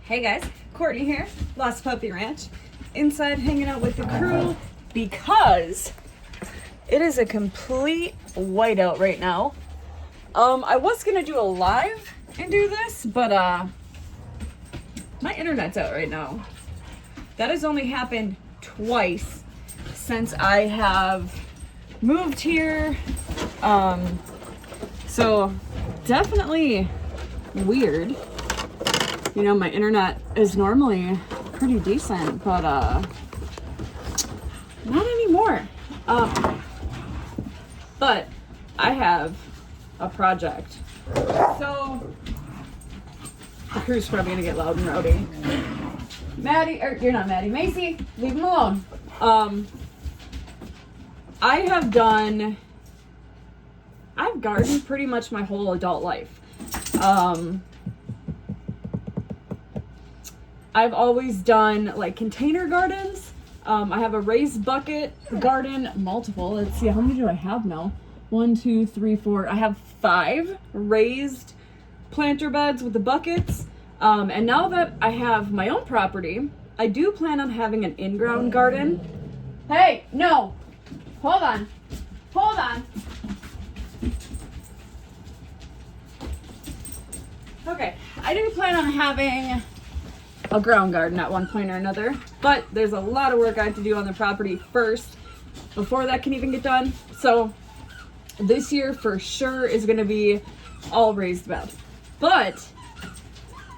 Hey guys, Courtney here, Lost Puppy Ranch, inside hanging out with the crew because it is a complete whiteout right now. I was gonna do a live and do this, but my internet's out right now. That has only happened twice since I have moved here. So definitely weird. You know, my internet is normally pretty decent, but not anymore. But I have a project. So the crew's probably gonna get loud and rowdy. Maddie, or you're not Maddie, Macy, leave him alone. I've gardened pretty much my whole adult life. I've always done like container gardens. I have a raised bucket garden, multiple. Let's see, how many do I have now? 1, 2, 3, 4. I have 5 raised planter beds with the buckets. And now that I have my own property, I do plan on having an in-ground garden. Hey, no, hold on. Okay, I do plan on having a ground garden at one point or another, but there's a lot of work I have to do on the property first before that can even get done. So this year for sure is going to be all raised beds, but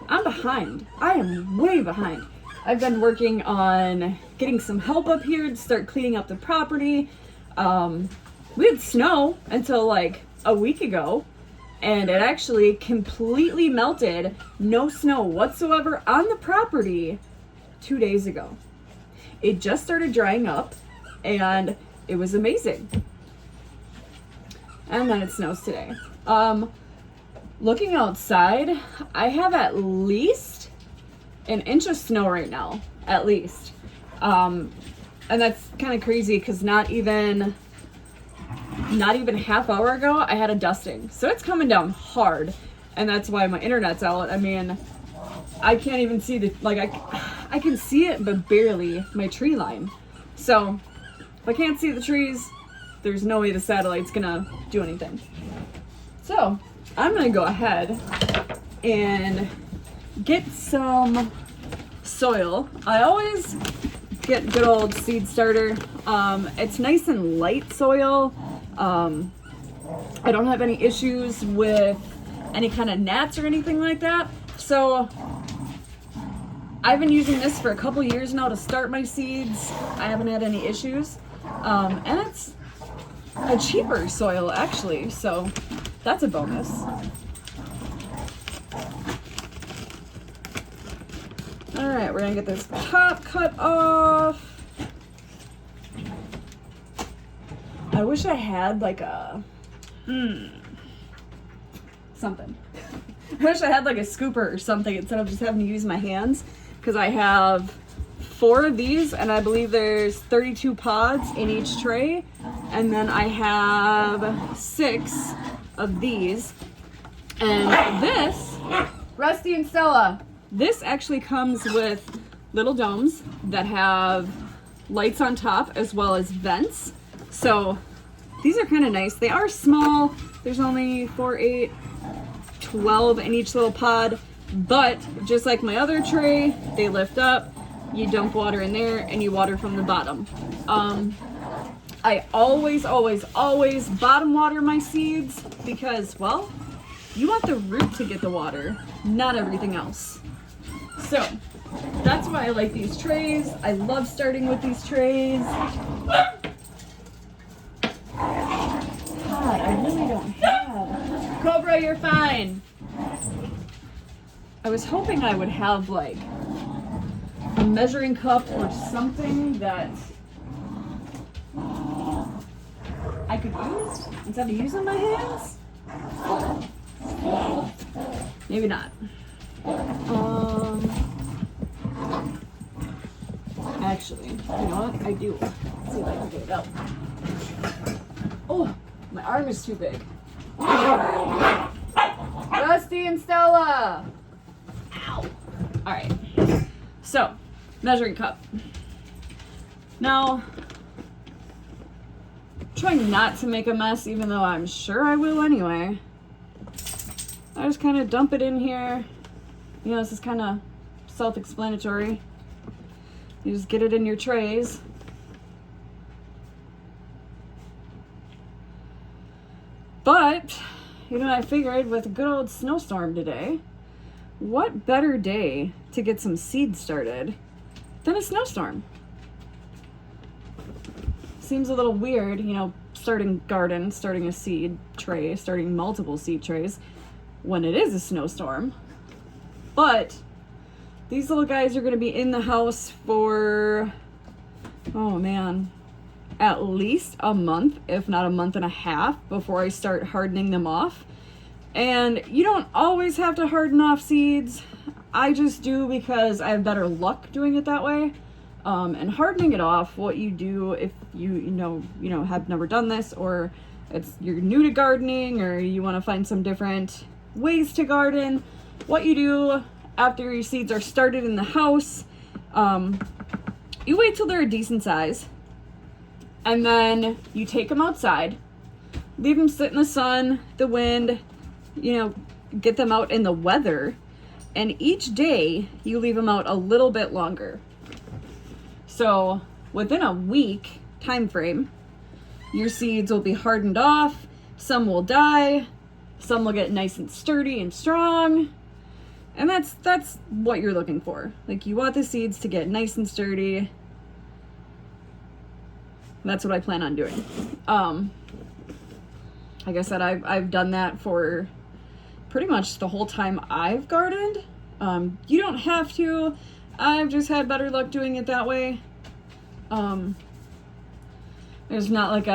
I'm behind. I am way behind. I've been working on getting some help up here to start cleaning up the property. We had snow until like a week ago, and it actually completely melted. No snow whatsoever on the property 2 days ago. It just started drying up and it was amazing. And then it snows today. Looking outside, I have at least an inch of snow right now, at least. And that's kind of crazy because not even half hour ago, I had a dusting. So it's coming down hard, and that's why my internet's out. I mean, I can't even see I can see it, but barely my tree line. So if I can't see the trees, there's no way the satellite's gonna do anything. So I'm gonna go ahead and get some soil. I always get good old seed starter. It's nice and light soil. I don't have any issues with any kind of gnats or anything like that. So I've been using this for a couple years now to start my seeds. I haven't had any issues. And it's a cheaper soil actually, so that's a bonus. All right, we're gonna get this top cut off. I wish I had like a, something. I wish I had like a scooper or something instead of just having to use my hands, because I have 4 of these and I believe there's 32 pods in each tray. And then I have 6 of these. And this, Rusty and Stella, this actually comes with little domes that have lights on top as well as vents. So these are kind of nice. They are small. There's only 4, 8, 12 in each little pod. But just like my other tray, they lift up. You dump water in there and you water from the bottom. I always bottom water my seeds because, well, you want the root to get the water, not everything else. So that's why I like these trays. I love starting with these trays. God, I really don't have. Cobra, you're fine. I was hoping I would have like a measuring cup or something that I could use instead of using my hands. Maybe not. Actually, you know what? I do. Let's see if I can get it out. Oh, my arm is too big. Rusty and Stella. Ow. All right. So, measuring cup. Now, trying not to make a mess, even though I'm sure I will anyway. I just kind of dump it in here. You know, this is kind of self-explanatory. You just get it in your trays. But, you know, I figured with a good old snowstorm today, what better day to get some seeds started than a snowstorm? Seems a little weird, you know, starting a seed tray, starting multiple seed trays when it is a snowstorm. But these little guys are going to be in the house for, oh man, at least a month, if not a month and a half, before I start hardening them off. And you don't always have to harden off seeds. I just do because I have better luck doing it that way. And hardening it off, what you do if you know have never done this, or you're new to gardening, or you want to find some different ways to garden, what you do after your seeds are started in the house, you wait till they're a decent size, and then you take them outside, leave them sit in the sun, the wind, you know, get them out in the weather, and each day you leave them out a little bit longer. So within a week time frame, your seeds will be hardened off, some will die, some will get nice and sturdy and strong. And that's what you're looking for. Like, you want the seeds to get nice and sturdy. That's what I plan on doing. Like I said, I've done that for pretty much the whole time I've gardened. You don't have to. I've just had better luck doing it that way. There's not like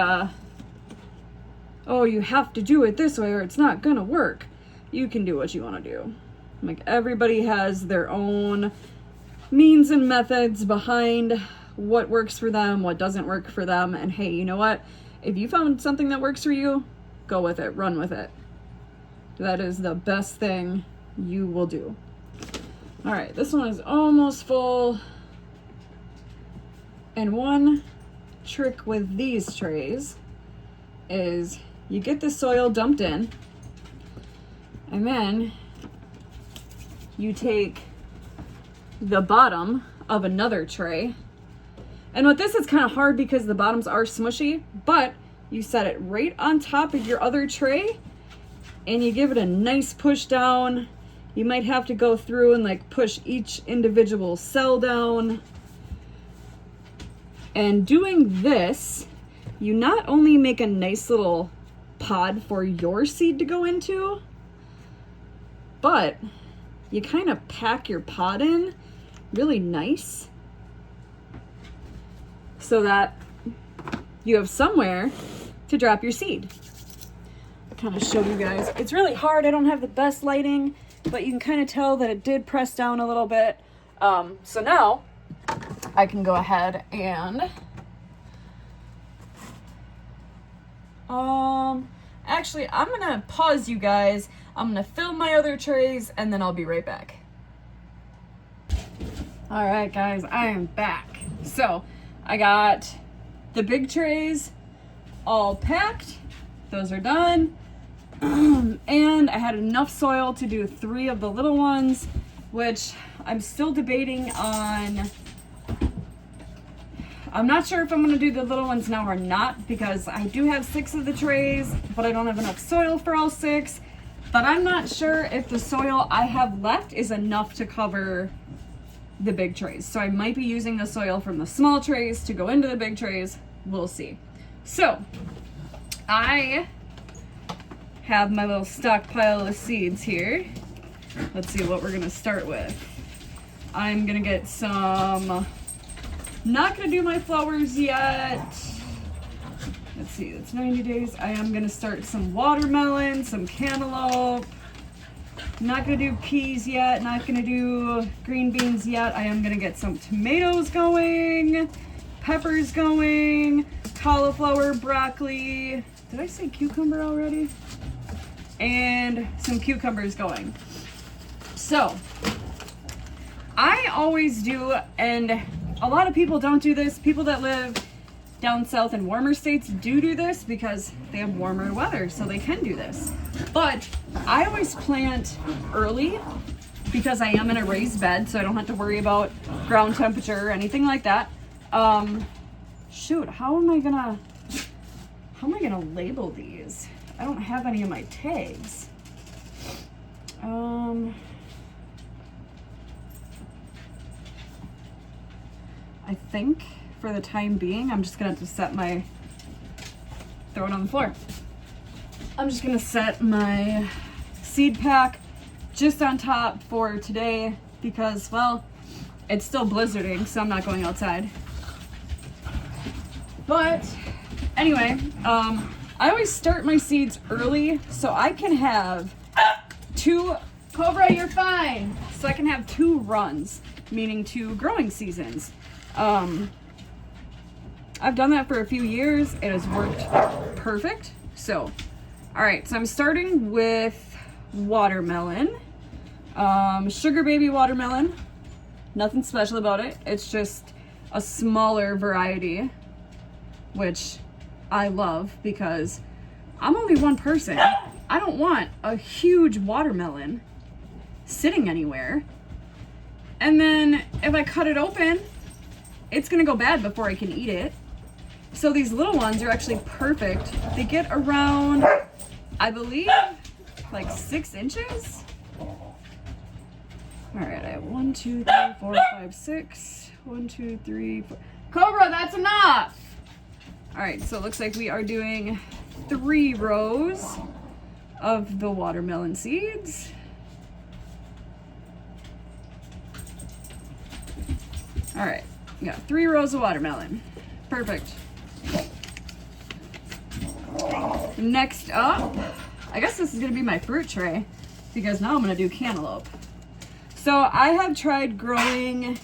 oh, you have to do it this way or it's not gonna work. You can do what you want to do. Like, everybody has their own means and methods behind what works for them, what doesn't work for them. And hey, you know what? If you found something that works for you, go with it, run with it. That is the best thing you will do. All right, this one is almost full. And one trick with these trays is you get the soil dumped in, and then you take the bottom of another tray. And with this, it's kind of hard because the bottoms are smushy, but you set it right on top of your other tray and you give it a nice push down. You might have to go through and like push each individual cell down. And doing this, you not only make a nice little pod for your seed to go into, but you kind of pack your pot in really nice so that you have somewhere to drop your seed. I'll kind of show you guys. It's really hard. I don't have the best lighting, but you can kind of tell that it did press down a little bit. So now I can go ahead and actually, I'm gonna pause you guys. I'm gonna fill my other trays and then I'll be right back. All right, guys, I am back. So I got the big trays all packed. Those are done. And I had enough soil to do 3 of the little ones, which I'm still debating on. I'm not sure if I'm going to do the little ones now or not, because I do have 6 of the trays, but I don't have enough soil for all 6. But I'm not sure if the soil I have left is enough to cover the big trays. So I might be using the soil from the small trays to go into the big trays. We'll see. So I have my little stockpile of seeds here. Let's see what we're going to start with. I'm going to get some... Not gonna do my flowers yet. Let's see, it's 90 days. I am gonna start some watermelon, some cantaloupe. Not gonna do peas yet, not gonna do green beans yet. I am gonna get some tomatoes going, peppers going, cauliflower, broccoli. Did I say cucumber already? And some cucumbers going. So, I always do, and a lot of people don't do this. People that live down south in warmer states do this because they have warmer weather, so they can do this. But I always plant early because I am in a raised bed, so I don't have to worry about ground temperature or anything like that. Shoot, how am I gonna label these? I don't have any of my tags. I think for the time being, I'm just gonna have to throw it on the floor. I'm just gonna set my seed pack just on top for today because, well, it's still blizzarding, so I'm not going outside. But anyway, I always start my seeds early so I can have Cobra, you're fine. So I can have 2 runs, meaning 2 growing seasons. I've done that for a few years. It has worked perfect. So, all right, so I'm starting with watermelon. Sugar baby watermelon. Nothing special about it. It's just a smaller variety, which I love because I'm only one person. I don't want a huge watermelon sitting anywhere. And then if I cut it open, it's gonna go bad before I can eat it. So these little ones are actually perfect. They get around, I believe, like 6 inches. All right, I have 1, 2, 3, 4, 5, 6. 1, 2, 3, 4. Cobra, that's enough. All right, so it looks like we are doing 3 rows of the watermelon seeds. All right, we got 3 rows of watermelon. Perfect. Next up, I guess this is gonna be my fruit tray because now I'm gonna do cantaloupe. So I have tried growing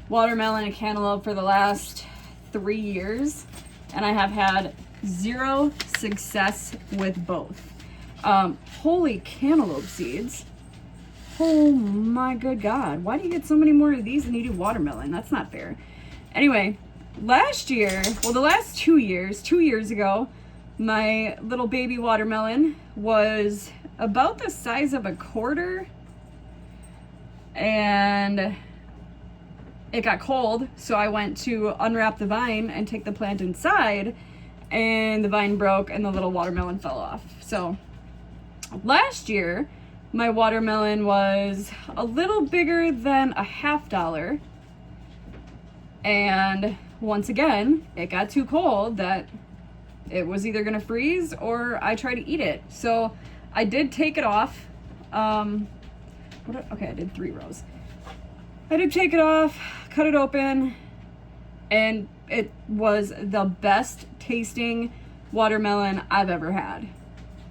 watermelon and cantaloupe for the last 3 years, and I have had 0 success with both. Holy cantaloupe seeds. Oh my good God. Why do you get so many more of these than you do watermelon? That's not fair. Anyway, last year, well, the last 2 years, 2 years ago, my little baby watermelon was about the size of a quarter, and it got cold, so I went to unwrap the vine and take the plant inside, and the vine broke and the little watermelon fell off. So last year, my watermelon was a little bigger than a $50, and once again, it got too cold that it was either gonna freeze or I tried to eat it. So I did take it off. Okay, I did 3 rows. I did take it off, cut it open, and it was the best tasting watermelon I've ever had.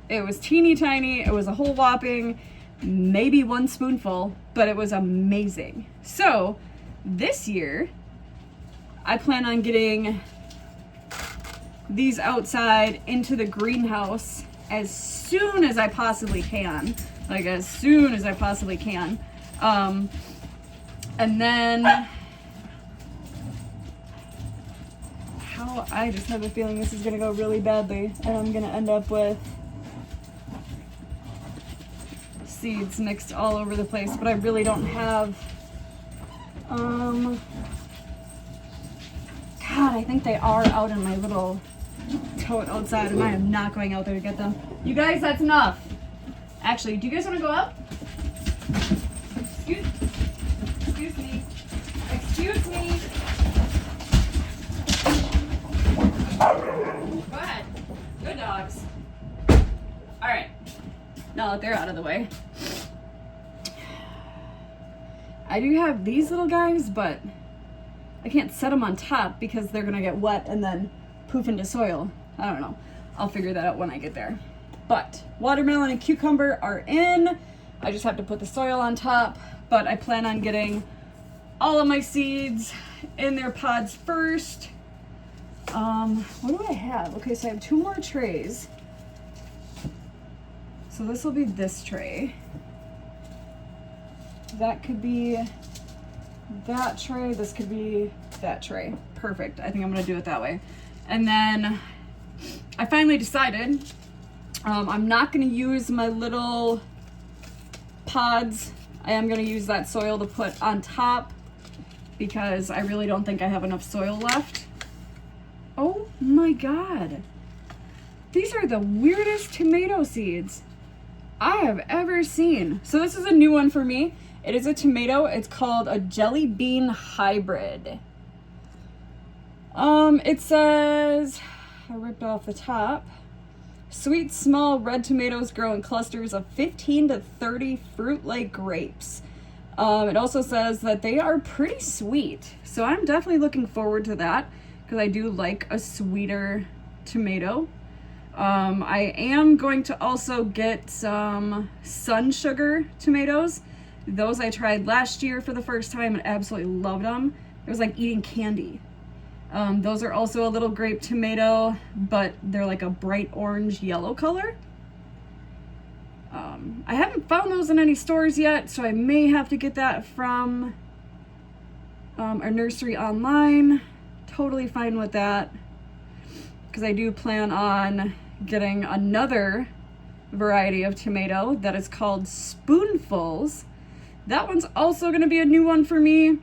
It was teeny tiny. It was a whole whopping, maybe 1 spoonful, but it was amazing. So this year, I plan on getting these outside into the greenhouse as soon as I possibly can. Like as soon as I possibly can. And then I just have a feeling this is gonna go really badly and I'm gonna end up with seeds mixed all over the place, but I really don't have, God, I think they are out in my little tote outside, and I am not going out there to get them. You guys, that's enough. Actually, do you guys want to go up? Excuse me. Excuse me. Go ahead. Good dogs. All right. Now that they're out of the way. I do have these little guys, but I can't set them on top because they're gonna get wet and then poof into soil. I don't know. I'll figure that out when I get there. But watermelon and cucumber are in. I just have to put the soil on top, but I plan on getting all of my seeds in their pods first. What do I have? Okay, so I have 2 more trays. So this will be this tray. That could be that tray. This could be that tray. Perfect. I think I'm gonna do it that way. And then I finally decided I'm not gonna use my little pods. I am gonna use that soil to put on top because I really don't think I have enough soil left. Oh my God. These are the weirdest tomato seeds I have ever seen. So this is a new one for me. It is a tomato. It's called a jelly bean hybrid. It says, I ripped off the top. Sweet, small red tomatoes grow in clusters of 15 to 30 fruit-like grapes. It also says that they are pretty sweet. So I'm definitely looking forward to that because I do like a sweeter tomato. I am going to also get some sun sugar tomatoes. Those I tried last year for the first time and absolutely loved them. It was like eating candy. Those are also a little grape tomato, but they're like a bright orange yellow color. I haven't found those in any stores yet, so I may have to get that from our nursery online. Totally fine with that, because I do plan on getting another variety of tomato that is called Spoonfuls. That one's also going to be a new one for me.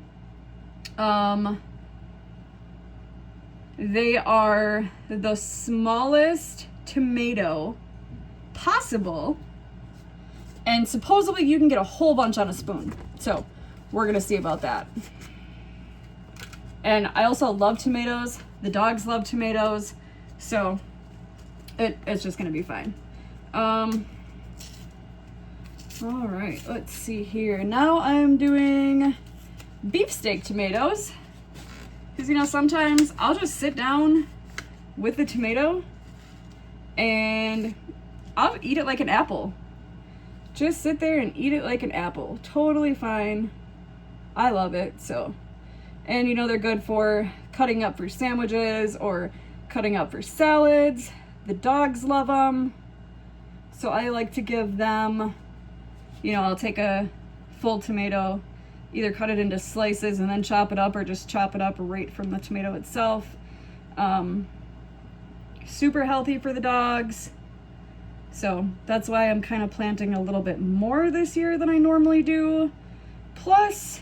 They are the smallest tomato possible, and supposedly you can get a whole bunch on a spoon. So we're going to see about that. And I also love tomatoes. The dogs love tomatoes. So it's just going to be fine. All right, let's see here. Now I'm doing beefsteak tomatoes. Because, you know, sometimes I'll just sit down with the tomato and I'll eat it like an apple. Just sit there and eat it like an apple. Totally fine. I love it, so. And, you know, they're good for cutting up for sandwiches or cutting up for salads. The dogs love them. So I like to give them, you know, I'll take a full tomato, either cut it into slices and then chop it up, or just chop it up right from the tomato itself. Super healthy for the dogs. So that's why I'm kind of planting a little bit more this year than I normally do. Plus,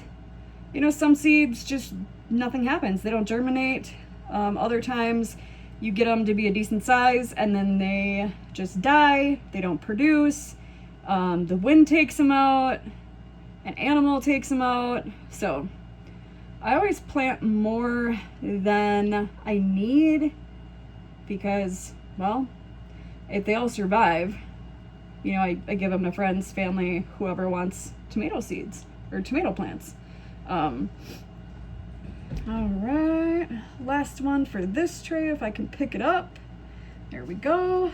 you know, some seeds just nothing happens. They don't germinate. Other times you get them to be a decent size and then they just die. They don't produce. The wind takes them out. An animal takes them out. So I always plant more than I need because, well, if they all survive, you know, I give them to friends, family, whoever wants tomato seeds or tomato plants. All right, last one for this tray, if I can pick it up. There we go.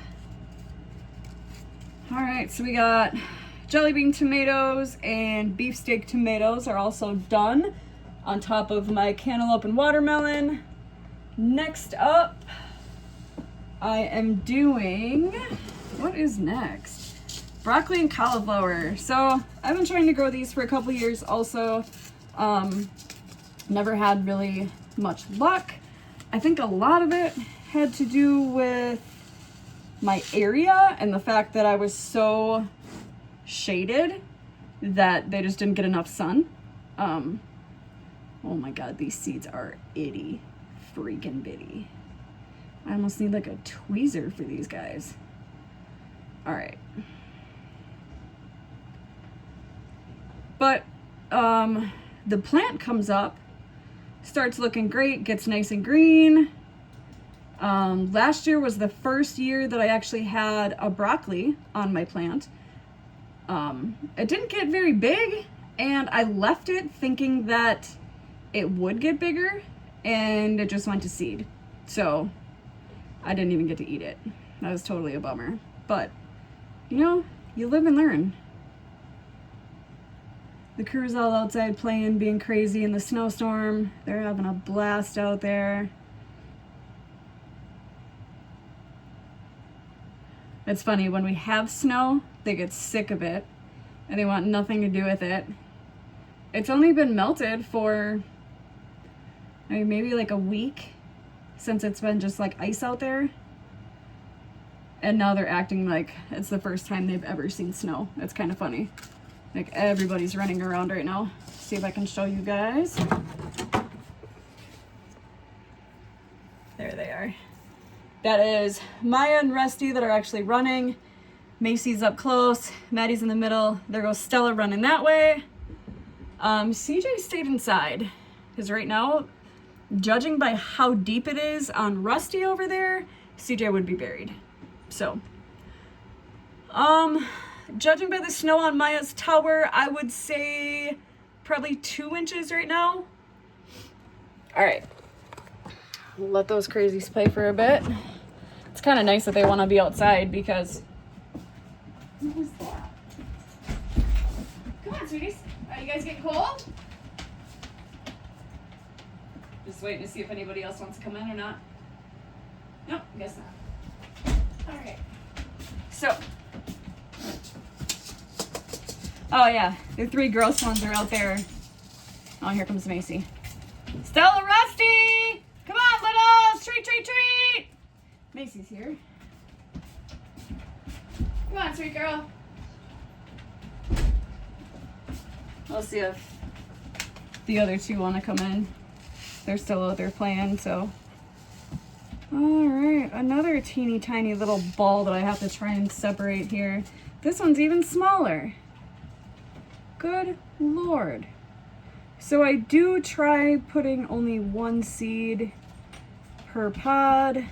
All right, so we got jelly bean tomatoes and beefsteak tomatoes are also done on top of my cantaloupe and watermelon. Next up, I am doing, what is next? Broccoli and cauliflower. So I've been trying to grow these for a couple years also. Never had really much luck. I think a lot of it had to do with my area and the fact that I was so shaded that they just didn't get enough sun. Oh my God, these seeds are itty freaking bitty. I almost need like a tweezer for these guys. All right. But the plant comes up, starts looking great, gets nice and green. Last year was the first year that I actually had a broccoli on my plant. It didn't get very big, and I left it thinking that it would get bigger, and it just went to seed. So I didn't even get to eat it. That was totally a bummer. But, you know, you live and learn. The crew's all outside playing, being crazy in the snowstorm. They're having a blast out there. It's funny, when we have snow, they get sick of it and they want nothing to do with it. it's only been melted for maybe like a week since it's been just like ice out there. And now they're acting like it's the first time they've ever seen snow. It's kind of funny. Like everybody's running around right now. See if I can show you guys. There they are. That is Maya and Rusty that are actually running. Macy's up close. Maddie's in the middle. There goes Stella running that way. CJ stayed inside because right now, judging by how deep it is on Rusty over there, CJ would be buried. So, judging by the snow on Maya's tower, I would say probably 2 inches right now. All right, let those crazies play for a bit. It's kind of nice that they want to be outside because. What was that? Come on, sweeties. Are you guys getting cold? Just waiting to see if anybody else wants to come in or not. Nope, guess not. Alright. So. Oh yeah, the 3 gross ones are out there. Oh, here comes Macy. Stella, Rusty! Come on, littles! Treat, treat, treat! Macy's here. Come on, sweet girl. We'll see if the other 2 want to come in. They're still out there playing, so. Alright, another teeny tiny little ball that I have to try and separate here. This one's even smaller. Good Lord. So I do try putting only 1 seed per pod.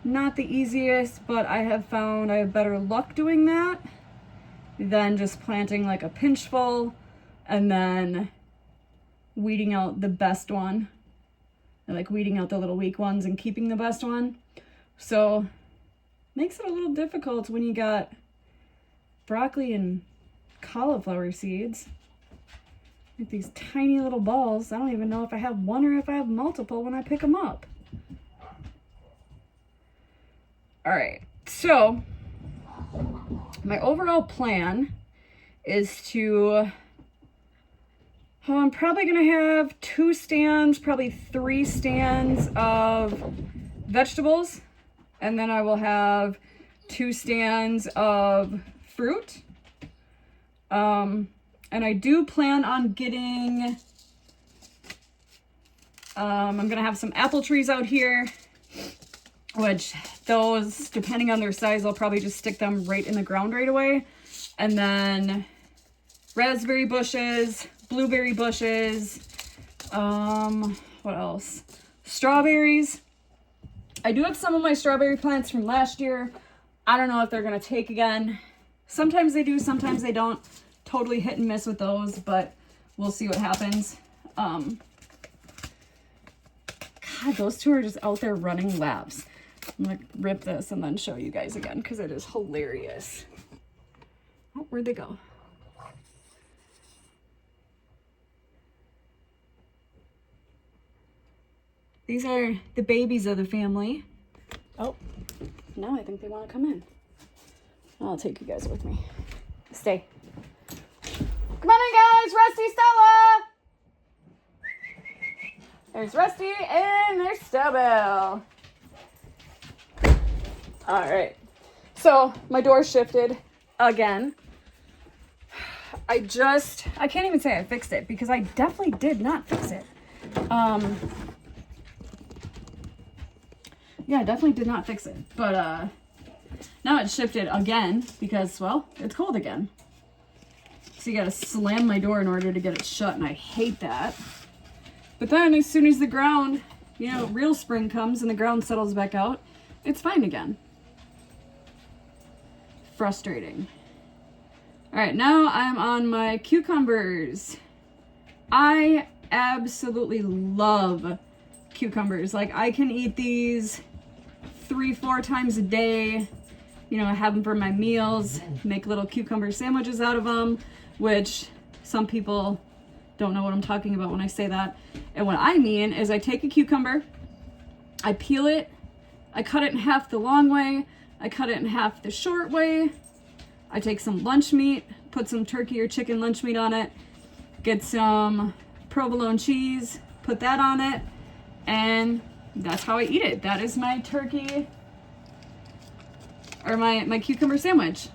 Not the easiest, but I have found I have better luck doing that than just planting like a pinch full and then weeding out the best one. Like weeding out the little weak ones and keeping the best one. So makes it a little difficult when you got broccoli and cauliflower seeds. With these tiny little balls. I don't even know if I have one or if I have multiple when I pick them up. Alright, so my overall plan is to, I'm probably going to have 2 stands, probably 3 stands of vegetables, and then I will have 2 stands of fruit. And I do plan on getting, I'm going to have some apple trees out here, which those, depending on their size, I'll probably just stick them right in the ground right away. And then raspberry bushes, blueberry bushes, what else? Strawberries. I do have some of my strawberry plants from last year. I don't know if they're going to take again. Sometimes they do, sometimes they don't. Totally hit and miss with those, but we'll see what happens. God, those 2 are just out there running laps. I'm going to rip this and then show you guys again because it is hilarious. Oh, where'd they go? These are the babies of the family. Oh, now I think they want to come in. I'll take you guys with me. Stay. Come on in, guys. Rusty, Stella. There's Rusty and there's Stella. All right. So my door shifted again. I can't even say I fixed it because I definitely did not fix it. Yeah, I definitely did not fix it. But now it's shifted again because, well, it's cold again. So you gotta slam my door in order to get it shut, and I hate that. But then as soon as the ground, real spring comes and the ground settles back out, it's fine again. Frustrating. All right, now I'm on my cucumbers. I absolutely love cucumbers. Like, I can eat these 3-4 times a day. I have them for my meals, make little cucumber sandwiches out of them, which some people don't know what I'm talking about when I say that. And what I mean is I take a cucumber, I peel it, I cut it in half the long way, I cut it in half the short way, I take some lunch meat, put some turkey or chicken lunch meat on it, get some provolone cheese, put that on it, and that's how I eat it. That is my turkey, or my cucumber sandwich.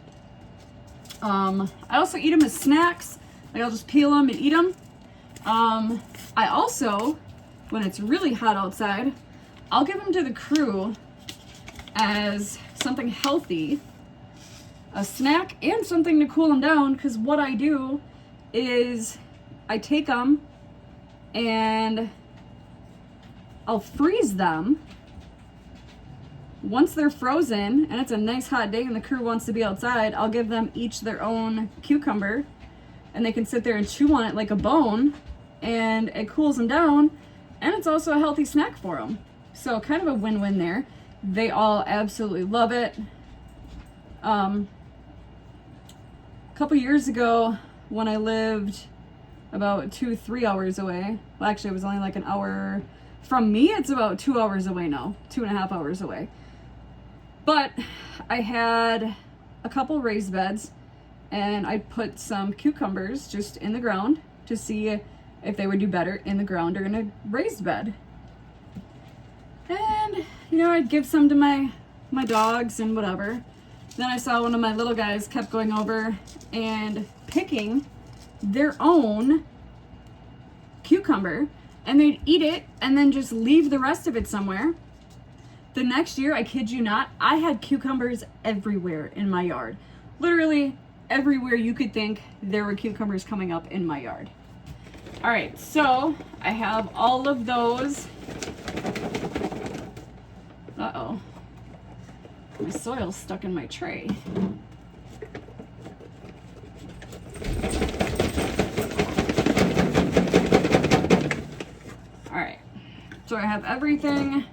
I also eat them as snacks. Like I'll just peel them and eat them. I also, when it's really hot outside, I'll give them to the crew as something healthy, a snack and something to cool them down, because what I do is I take them and I'll freeze them. Once they're frozen and it's a nice hot day and the crew wants to be outside, I'll give them each their own cucumber and they can sit there and chew on it like a bone, and it cools them down, and it's also a healthy snack for them. So kind of a win-win there. They all absolutely love it. A couple years ago when I lived about 2-3 hours away, well actually it was only like an hour from me, it's about 2 hours away now, 2.5 hours away. But I had a couple raised beds and I put some cucumbers just in the ground to see if they would do better in the ground or in a raised bed. And, you know, I'd give some to my dogs and whatever. Then I saw one of my little guys kept going over and picking their own cucumber, and they'd eat it and then just leave the rest of it somewhere. The next year, I kid you not, I had cucumbers everywhere in my yard. Literally everywhere you could think, there were cucumbers coming up in my yard. All right, so I have all of those. Uh-oh. My soil's stuck in my tray. All right, so I have everything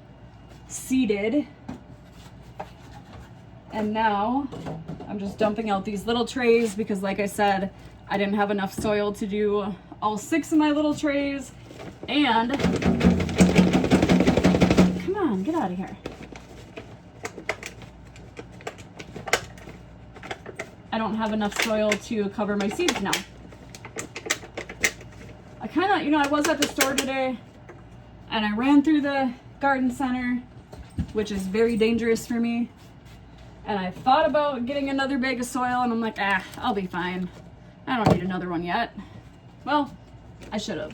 seeded. And now I'm just dumping out these little trays because like I said, I didn't have enough soil to do all 6 of my little trays. And come on, get out of here. I don't have enough soil to cover my seeds now. I kind of, you know, I was at the store today and I ran through the garden center, which is very dangerous for me. And I thought about getting another bag of soil and I'm like, I'll be fine. I don't need another one yet. Well, I should have.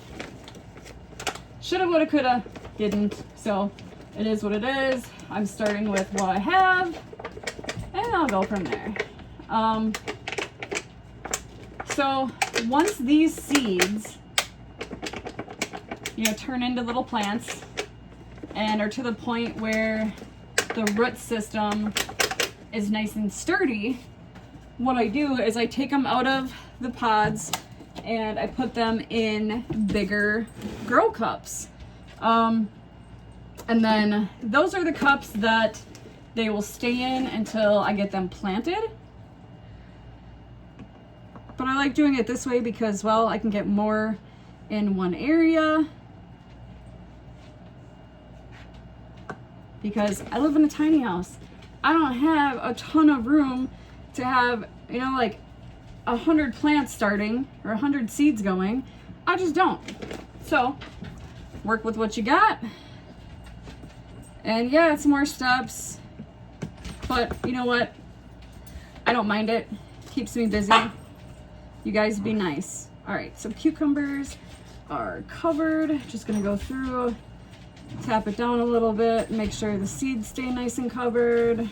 Shoulda, woulda, coulda, didn't. So it is what it is. I'm starting with what I have and I'll go from there. So once these seeds, you know, turn into little plants and are to the point where the root system is nice and sturdy, what I do is I take them out of the pods and I put them in bigger grow cups. And then those are the cups that they will stay in until I get them planted. But I like doing it this way because, well, I can get more in one area. Because I live in a tiny house. I don't have a ton of room to have, you know, like 100 plants starting or 100 seeds going. I just don't. So, work with what you got. And yeah, it's more steps. But you know what? I don't mind it. Keeps me busy. You guys be nice. All right, so cucumbers are covered. Just gonna go through, tap it down a little bit, make sure the seeds stay nice and covered.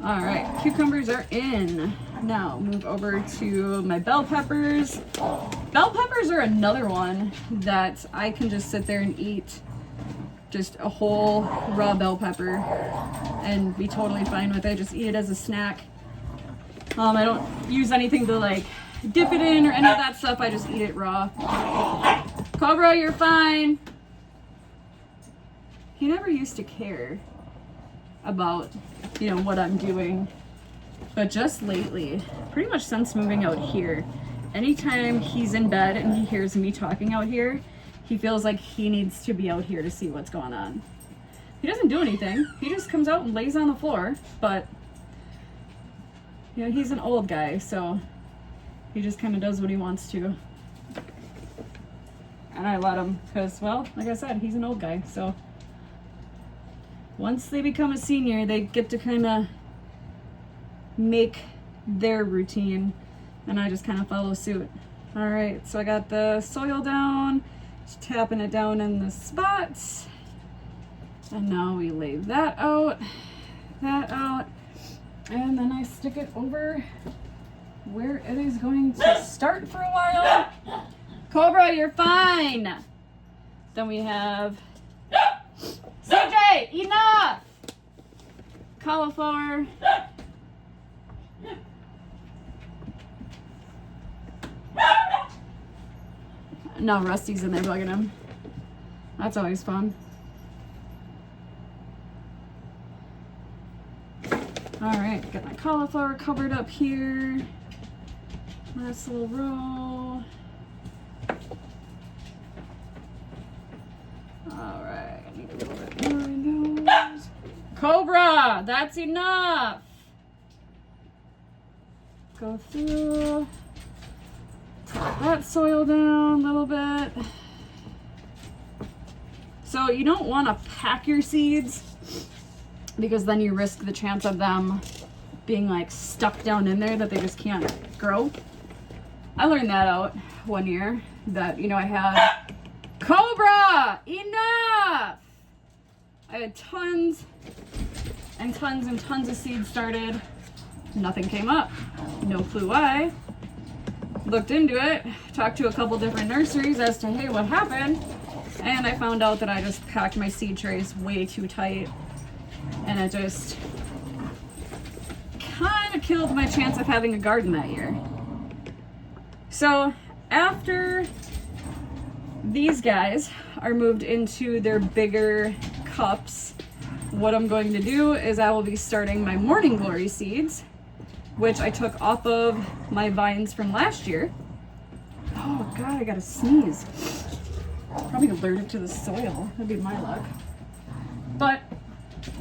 All right, cucumbers are in. Now move over to my bell peppers. Bell peppers are another one that I can just sit there and eat just a whole raw bell pepper and be totally fine with it. Just eat it as a snack. I don't use anything to like dip it in or any of that stuff. I just eat it raw. Cobra, you're fine. He never used to care about, you know, what I'm doing. But just lately, pretty much since moving out here, anytime he's in bed and he hears me talking out here, he feels like he needs to be out here to see what's going on. He doesn't do anything. He just comes out and lays on the floor. But, you know, he's an old guy, so He just kind of does what he wants to. And I let him, because, well, like I said, he's an old guy, so once they become a senior, they get to kind of make their routine, and I just kind of follow suit. All right, so I got the soil down, just tapping it down in the spots, and now we lay that out, and then I stick it over where it is going to start for a while. Cobra, you're fine. Then we have CJ, enough! Cauliflower. No, Rusty's in there bugging him. That's always fun. Alright, got my cauliflower covered up here. Last little row. Alright, I need a little bit more in those. Cobra, that's enough. Go through. Tap that soil down a little bit. So you don't want to pack your seeds because then you risk the chance of them being like stuck down in there that they just can't grow. I learned that out one year that, you know, I had Cobra, enough! I had tons and tons and tons of seeds started. Nothing came up. No clue why. Looked into it, talked to a couple different nurseries as to, hey, what happened? And I found out that I just packed my seed trays way too tight. And it just kind of killed my chance of having a garden that year. So after these guys are moved into their bigger cups, what I'm going to do is I will be starting my Morning Glory seeds, which I took off of my vines from last year. Oh God, I gotta sneeze. Probably allergic to the soil. That'd be my luck. But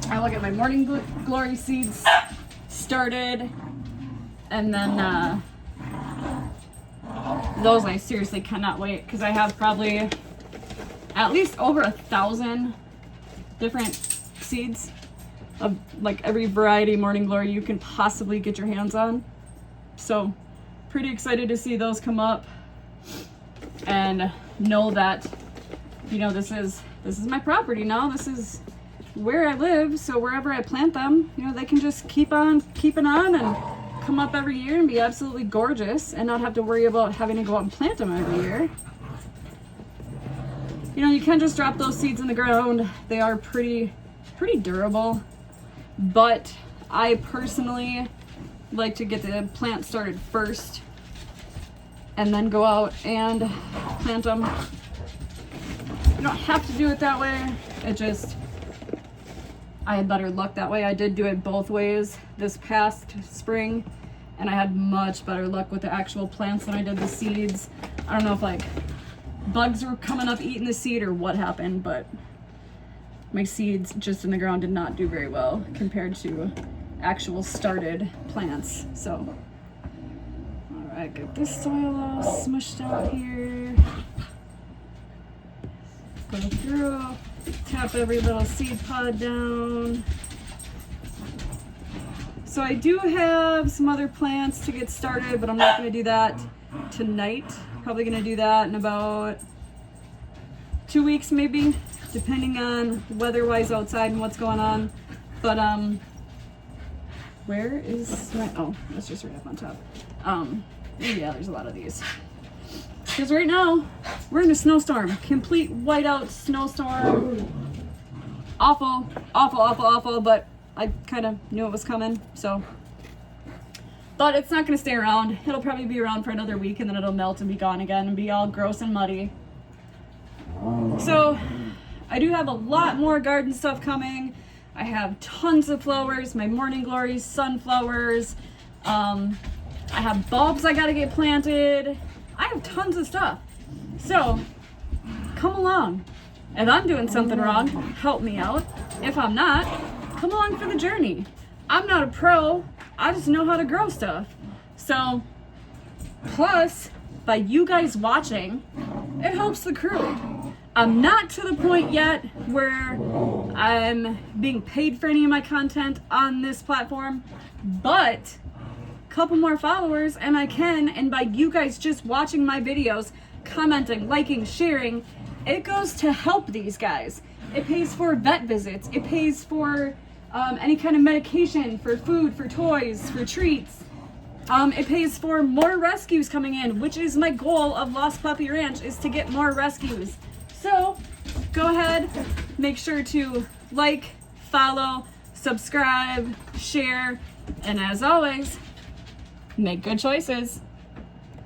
I will get my Morning Glory seeds started, and then those I seriously cannot wait, because I have probably at least over 1,000 different seeds of like every variety Morning Glory you can possibly get your hands on. So pretty excited to see those come up and know that, you know, this is my property now. This is where I live, so wherever I plant them, you know, they can just keep on keeping on and come up every year and be absolutely gorgeous and not have to worry about having to go out and plant them every year. You know, you can just drop those seeds in the ground. They are pretty durable, but I personally like to get the plant started first and then go out and plant them. You don't have to do it that way. It just, I had better luck that way. I did do it both ways this past spring, and I had much better luck with the actual plants than I did the seeds. I don't know if like bugs were coming up eating the seed or what happened, but my seeds just in the ground did not do very well compared to actual started plants. So, all right, get this soil all smushed out here. Go through, tap every little seed pod down. So I do have some other plants to get started, but I'm not gonna do that tonight. Probably gonna do that in about 2 weeks maybe, depending on weather-wise outside and what's going on. But where is my, oh, that's just right up on top. Yeah, there's a lot of these. Because right now, we're in a snowstorm. Complete whiteout snowstorm. Awful, awful, awful, awful, but I kind of knew it was coming, so. But it's not gonna stay around. It'll probably be around for another week and then it'll melt and be gone again and be all gross and muddy. So, I do have a lot more garden stuff coming. I have tons of flowers, my Morning Glories, sunflowers. I have bulbs I gotta get planted. I have tons of stuff. So, come along. If I'm doing something wrong, help me out. If I'm not, come along for the journey. I'm not a pro, I just know how to grow stuff. So, Plus, by you guys watching, it helps the crew. I'm not to the point yet where I'm being paid for any of my content on this platform, but a couple more followers and I can, and by you guys just watching my videos, commenting, liking, sharing, it goes to help these guys. It pays for vet visits, it pays for any kind of medication, for food, for toys, for treats. It pays for more rescues coming in, which is my goal of Lost Puppy Ranch, is to get more rescues. So go ahead, make sure to like, follow, subscribe, share, and as always, make good choices.